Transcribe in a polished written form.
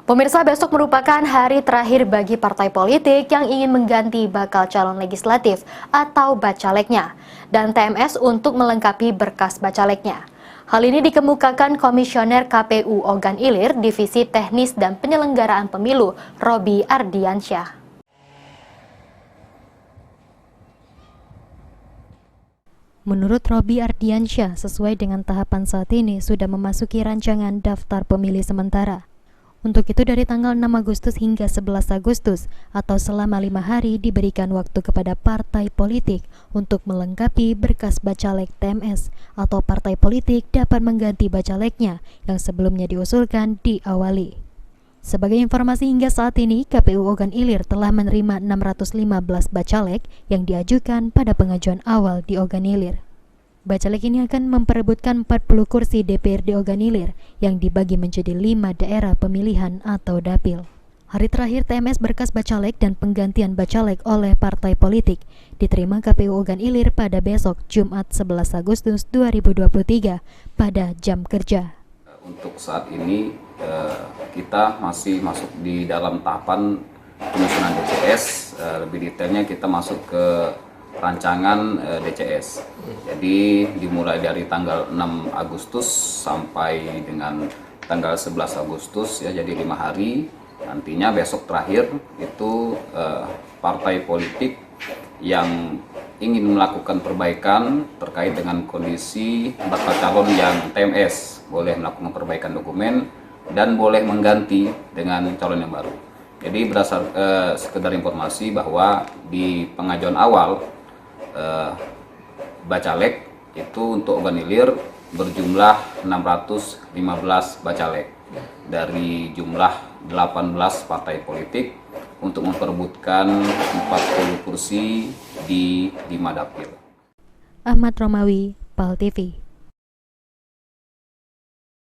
Pemirsa, besok merupakan hari terakhir bagi partai politik yang ingin mengganti bakal calon legislatif atau bacaleknya dan TMS untuk melengkapi berkas bacaleknya. Hal ini dikemukakan Komisioner KPU Ogan Ilir Divisi Teknis dan Penyelenggaraan Pemilu, Robby Ardiansyah. Menurut Robby Ardiansyah, sesuai dengan tahapan saat ini sudah memasuki rancangan daftar pemilih sementara. Untuk itu dari tanggal 6 Agustus hingga 11 Agustus atau selama 5 hari diberikan waktu kepada partai politik untuk melengkapi berkas bacalek TMS atau partai politik dapat mengganti bacaleknya yang sebelumnya diusulkan diawali. Sebagai informasi hingga saat ini, KPU Ogan Ilir telah menerima 615 bacalek yang diajukan pada pengajuan awal di Ogan Ilir. Bacalek ini akan memperebutkan 40 kursi DPRD Ogan Ilir yang dibagi menjadi 5 daerah pemilihan atau dapil. Hari terakhir TMS berkas bacalek dan penggantian bacalek oleh partai politik diterima KPU Ogan Ilir pada besok Jumat 11 Agustus 2023 pada jam kerja. Untuk saat ini kita masih masuk di dalam tahapan penyusunan DCS. Lebih detailnya kita masuk ke rancangan DCS. Jadi dimulai dari tanggal 6 Agustus sampai dengan tanggal 11 Agustus ya, jadi 5 hari. Nantinya besok terakhir itu partai politik yang ingin melakukan perbaikan terkait dengan kondisi bakal calon yang TMS boleh melakukan perbaikan dokumen dan boleh mengganti dengan calon yang baru. Jadi berdasar sekedar informasi bahwa di pengajuan awal bacalek itu untuk Ogan Ilir berjumlah 615 bacalek dari jumlah 18 partai politik untuk memperebutkan 40 kursi di 5 dapil. Ahmad Romawi, PAL TV.